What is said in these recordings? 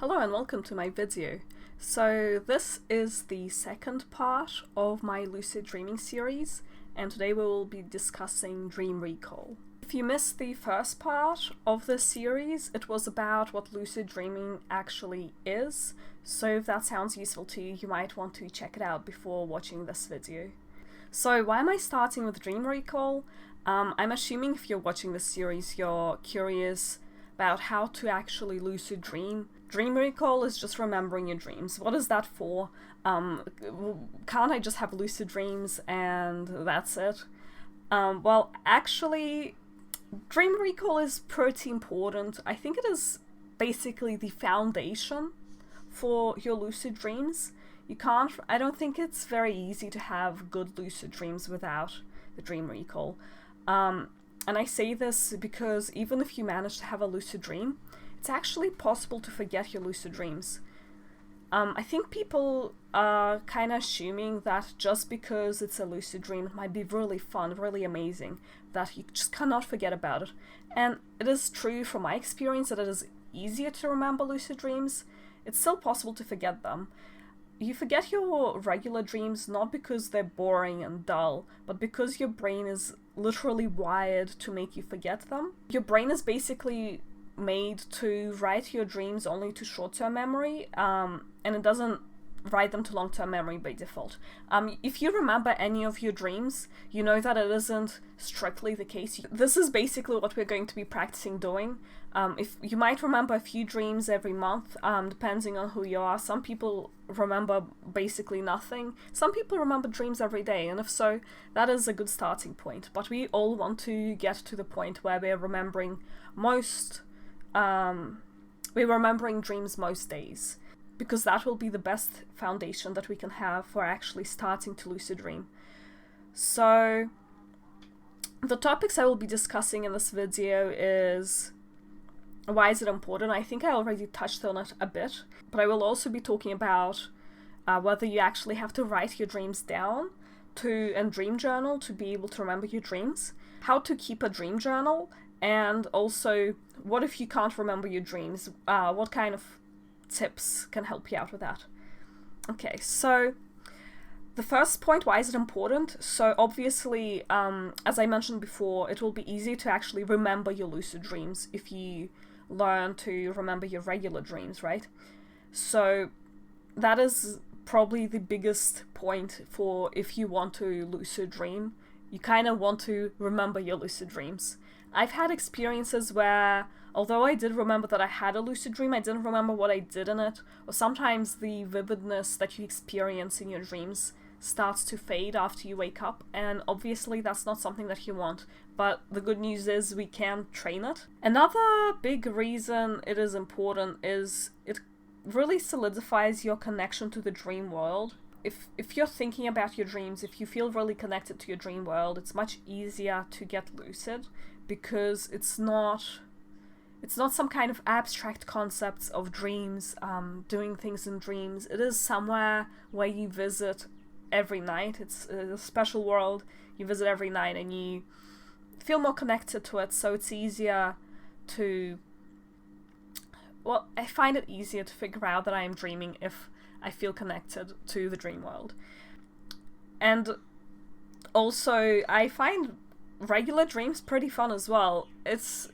Hello and welcome to my video. So this is the second part of my lucid dreaming series, and today we will be discussing dream recall. If you missed the first part of this series, it was about what lucid dreaming actually is, so if that sounds useful to you, you might want to check it out before watching this video. So why am I starting with dream recall? I'm assuming if you're watching this series, you're curious about how to actually lucid dream. Dream recall is just remembering your dreams. What is that for? Can't I just have lucid dreams and that's it? Well, actually, dream recall is pretty important. I think it is basically the foundation for your lucid dreams. I don't think it's very easy to have good lucid dreams without the dream recall. And I say this because even if you manage to have a lucid dream, it's actually possible to forget your lucid dreams. I think people are kind of assuming that just because it's a lucid dream, it might be really fun, really amazing, that you just cannot forget about it. And it is true from my experience that it is easier to remember lucid dreams. It's still possible to forget them. You forget your regular dreams not because they're boring and dull, but because your brain is literally wired to make you forget them. Your brain is basically made to write your dreams only to short-term memory, and it doesn't write them to long-term memory by default. If you remember any of your dreams, you know that it isn't strictly the case. This is basically what we're going to be practicing doing. If you might remember a few dreams every month, depending on who you are. Some people remember basically nothing. Some people remember dreams every day, and if so, that is a good starting point. But we all want to get to the point where we're remembering dreams most days, because that will be the best foundation that we can have for actually starting to lucid dream. So the topics I will be discussing in this video is why is it important. I think I already touched on it a bit, but I will also be talking about whether you actually have to write your dreams down and dream journal to be able to remember your dreams, how to keep a dream journal, and also what if you can't remember your dreams, what kind of tips can help you out with that. Okay, so the first point, why is it important? So obviously, as I mentioned before, it will be easier to actually remember your lucid dreams if you learn to remember your regular dreams, right? So that is probably the biggest point for if you want to lucid dream. You kind of want to remember your lucid dreams. I've had experiences where, although I did remember that I had a lucid dream, I didn't remember what I did in it, or sometimes the vividness that you experience in your dreams starts to fade after you wake up, and obviously that's not something that you want, but the good news is we can train it. Another big reason it is important is it really solidifies your connection to the dream world. If you're thinking about your dreams, if you feel really connected to your dream world, it's much easier to get lucid, because it's not some kind of abstract concepts of dreams, doing things in dreams. It is somewhere where you visit every night. It's a special world you visit every night, and you feel more connected to it, so it's easier to... Well, I find it easier to figure out that I am dreaming if I feel connected to the dream world. And also, I find regular dreams pretty fun as well. It's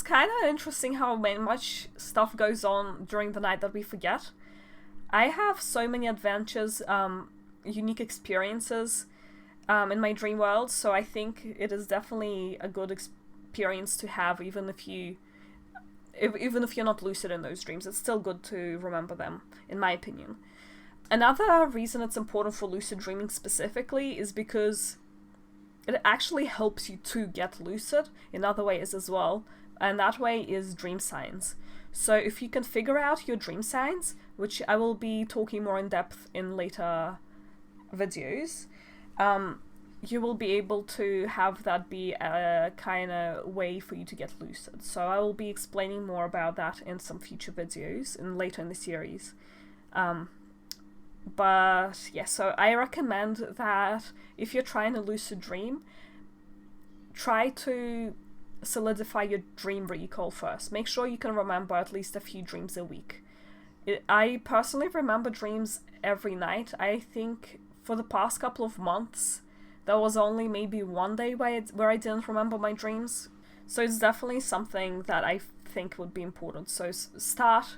kind of interesting how much stuff goes on during the night that we forget. I have so many adventures, unique experiences in my dream world, so I think it is definitely a good experience to have, even if you're not lucid in those dreams. It's still good to remember them, in my opinion. Another reason it's important for lucid dreaming specifically is because it actually helps you to get lucid in other ways as well, and that way is dream science. So if you can figure out your dream science, which I will be talking more in depth in later videos, you will be able to have that be a kind of way for you to get lucid. So I will be explaining more about that in some future videos and later in the series. But yeah, so I recommend that if you're trying to lucid dream, try to solidify your dream recall first. Make sure you can remember at least a few dreams a week. I personally remember dreams every night. I think for the past couple of months, there was only maybe one day where I didn't remember my dreams. So it's definitely something that I think would be important. So start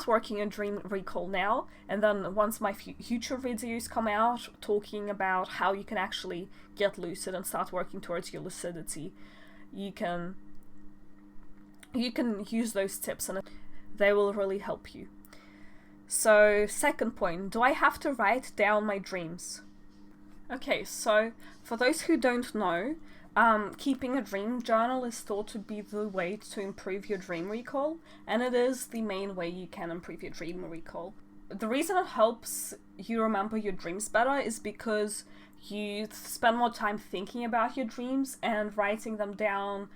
working on dream recall now, and then once my future videos come out talking about how you can actually get lucid and start working towards your lucidity, you can use those tips and they will really help you. So, second point, do I have to write down my dreams? Okay, so for those who don't know, keeping a dream journal is thought to be the way to improve your dream recall, and it is the main way you can improve your dream recall. The reason it helps you remember your dreams better is because you spend more time thinking about your dreams, and writing them down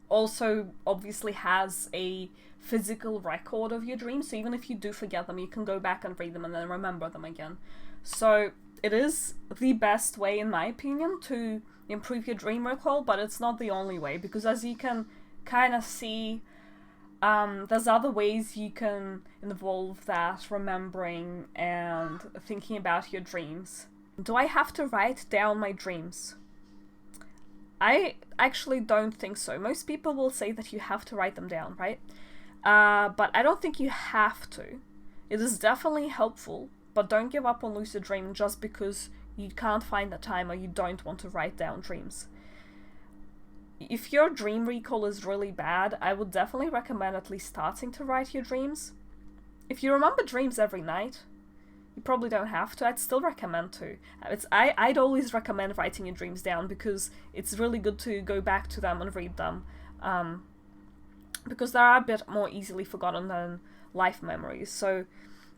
also obviously has a physical record of your dreams, so even if you do forget them, you can go back and read them and then remember them again. So it is the best way, in my opinion, to improve your dream recall, but it's not the only way, because as you can kind of see, there's other ways you can involve that remembering and thinking about your dreams. Do I have to write down my dreams? I actually don't think so. Most people will say that you have to write them down, right? But I don't think you have to. It is definitely helpful, but don't give up on lucid dreaming just because you can't find the time or you don't want to write down dreams. If your dream recall is really bad, I would definitely recommend at least starting to write your dreams. If you remember dreams every night, you probably don't have to. I'd still recommend to. I'd always recommend writing your dreams down because it's really good to go back to them and read them. Because they are a bit more easily forgotten than life memories. So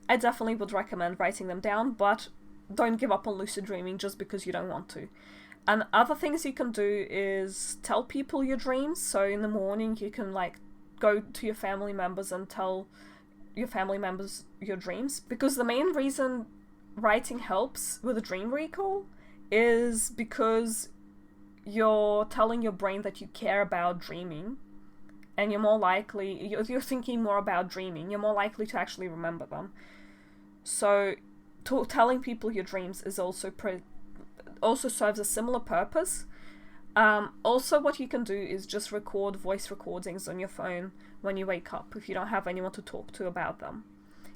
I definitely would recommend writing them down, but don't give up on lucid dreaming just because you don't want to. And other things you can do is tell people your dreams. So in the morning you can go to your family members and tell your family members your dreams, because the main reason writing helps with a dream recall is because you're telling your brain that you care about dreaming, and you're thinking more about dreaming, you're more likely to actually remember them. So telling people your dreams is also serves a similar purpose. Also, what you can do is just record voice recordings on your phone when you wake up if you don't have anyone to talk to about them.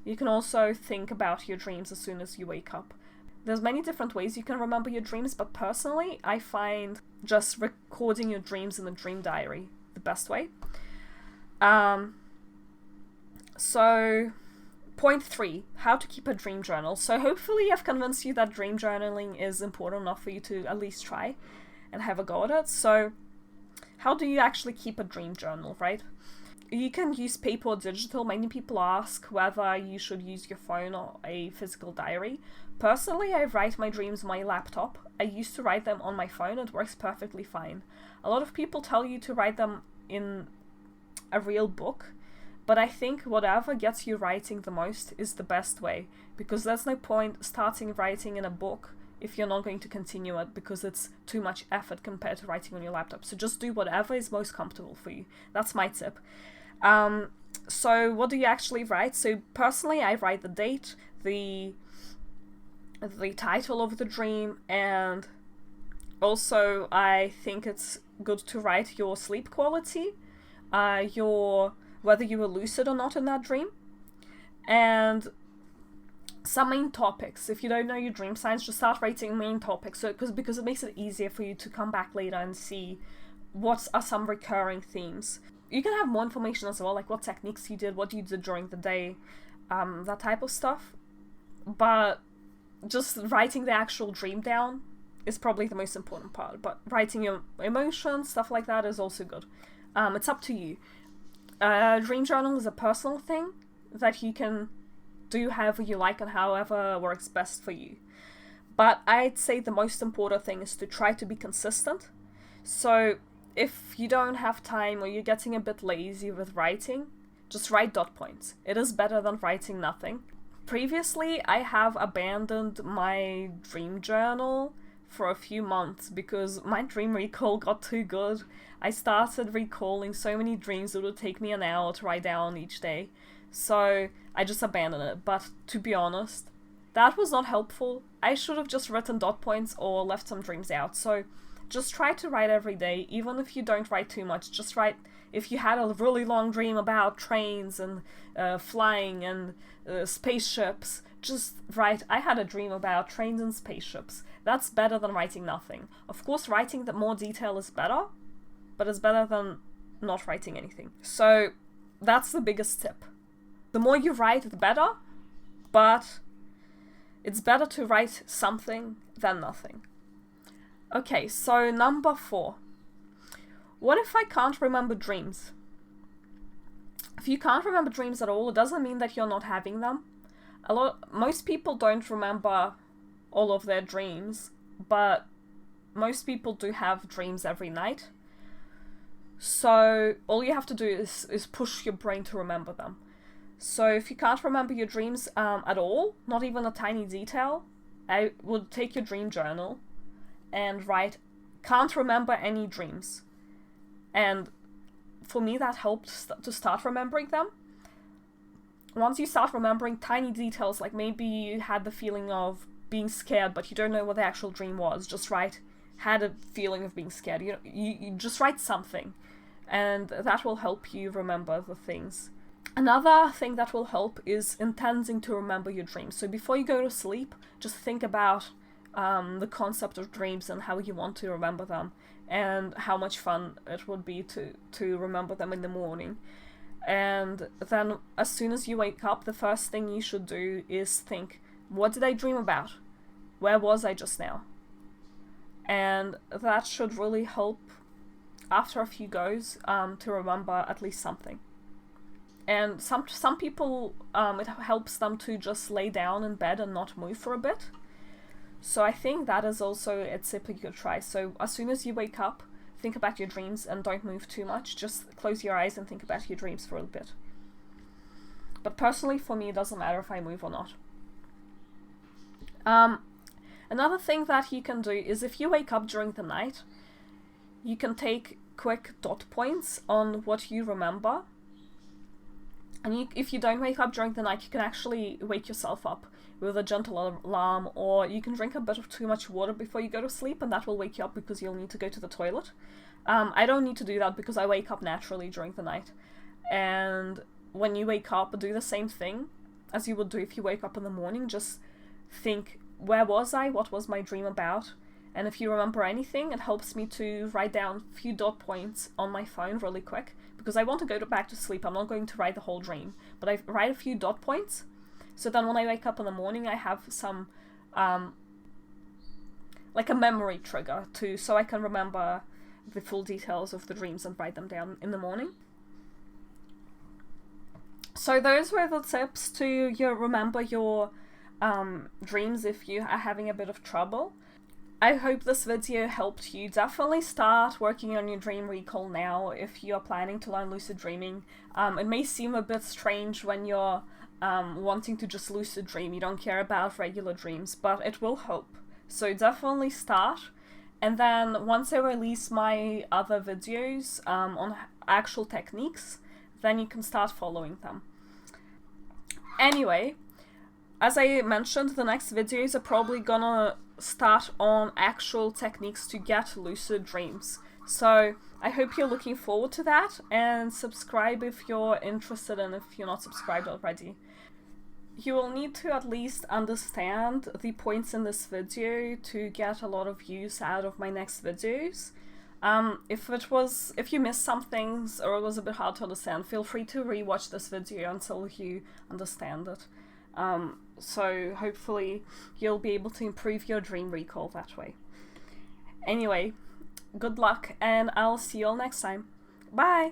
You can also think about your dreams as soon as you wake up. There's many different ways you can remember your dreams, but personally I find just recording your dreams in a dream diary the best way. So point 3, how to keep a dream journal. So hopefully I've convinced you that dream journaling is important enough for you to at least try and have a go at it. So how do you actually keep a dream journal, right? You can use paper or digital. Many people ask whether you should use your phone or a physical diary. Personally, I write my dreams on my laptop. I used to write them on my phone. It works perfectly fine. A lot of people tell you to write them in a real book, but I think whatever gets you writing the most is the best way, because there's no point starting writing in a book if you're not going to continue it, because it's too much effort compared to writing on your laptop. So just do whatever is most comfortable for you. That's my tip. So what do you actually write? So personally, I write the date, the title of the dream, and also I think it's good to write your sleep quality, whether you were lucid or not in that dream, and some main topics. If you don't know your dream science, just start writing main topics, because it makes it easier for you to come back later and see what are some recurring themes. You can have more information as well, like what techniques you did, what you did during the day, that type of stuff. But just writing the actual dream down is probably the most important part. But writing your emotions, stuff like that, is also good. It's up to you. Dream journal is a personal thing that you can do however you like and however works best for you. But I'd say the most important thing is to try to be consistent. So if you don't have time or you're getting a bit lazy with writing, just write dot points. It is better than writing nothing. Previously, I have abandoned my dream journal for a few months because my dream recall got too good. I started recalling so many dreams it would take me an hour to write down each day. So I just abandoned it. But to be honest, that was not helpful. I should have just written dot points or left some dreams out. So just try to write every day, even if you don't write too much. Just write, if you had a really long dream about trains and flying and spaceships, just write, I had a dream about trains and spaceships. That's better than writing nothing. Of course, writing the more detail is better, but it's better than not writing anything. So that's the biggest tip. The more you write, the better, but it's better to write something than nothing. Okay, so number 4. What if I can't remember dreams? If you can't remember dreams at all, it doesn't mean that you're not having them. Most people don't remember all of their dreams, but most people do have dreams every night. So all you have to do is push your brain to remember them. So if you can't remember your dreams at all, not even a tiny detail, I would take your dream journal and write, can't remember any dreams. And for me, that helped to start remembering them. Once you start remembering tiny details, like maybe you had the feeling of being scared, but you don't know what the actual dream was, just write, had a feeling of being scared. You just write something, and that will help you remember the things. Another thing that will help is intending to remember your dreams. So before you go to sleep, just think about the concept of dreams and how you want to remember them, and how much fun it would be to remember them in the morning. And then as soon as you wake up, the first thing you should do is think, what did I dream about? Where was I just now? And that should really help after a few goes to remember at least something. And some people, it helps them to just lay down in bed and not move for a bit. So I think that is also a tip you could try. So as soon as you wake up, think about your dreams and don't move too much. Just close your eyes and think about your dreams for a bit. But personally, for me, it doesn't matter if I move or not. Another thing that you can do is if you wake up during the night, you can take quick dot points on what you remember. And if you don't wake up during the night, you can actually wake yourself up with a gentle alarm, or you can drink a bit of too much water before you go to sleep, and that will wake you up because you'll need to go to the toilet. I don't need to do that because I wake up naturally during the night. And when you wake up, do the same thing as you would do if you wake up in the morning. Just think, where was I? What was my dream about? And if you remember anything, it helps me to write down a few dot points on my phone really quick, because I want to go back to sleep. I'm not going to write the whole dream, but I write a few dot points, so then when I wake up in the morning, I have some, like a memory trigger so I can remember the full details of the dreams and write them down in the morning. So those were the tips to remember your dreams if you are having a bit of trouble. I hope this video helped you. Definitely start working on your dream recall now if you are planning to learn lucid dreaming. It may seem a bit strange when you're wanting to just lucid dream. You don't care about regular dreams, but it will help. So definitely start. And then once I release my other videos on actual techniques, then you can start following them. Anyway, as I mentioned, the next videos are probably gonna start on actual techniques to get lucid dreams. So I hope you're looking forward to that, and subscribe if you're interested and if you're not subscribed already. You will need to at least understand the points in this video to get a lot of use out of my next videos. If you missed some things or it was a bit hard to understand, feel free to rewatch this video until you understand it. So hopefully you'll be able to improve your dream recall that way. Anyway, good luck, and I'll see you all next time. Bye!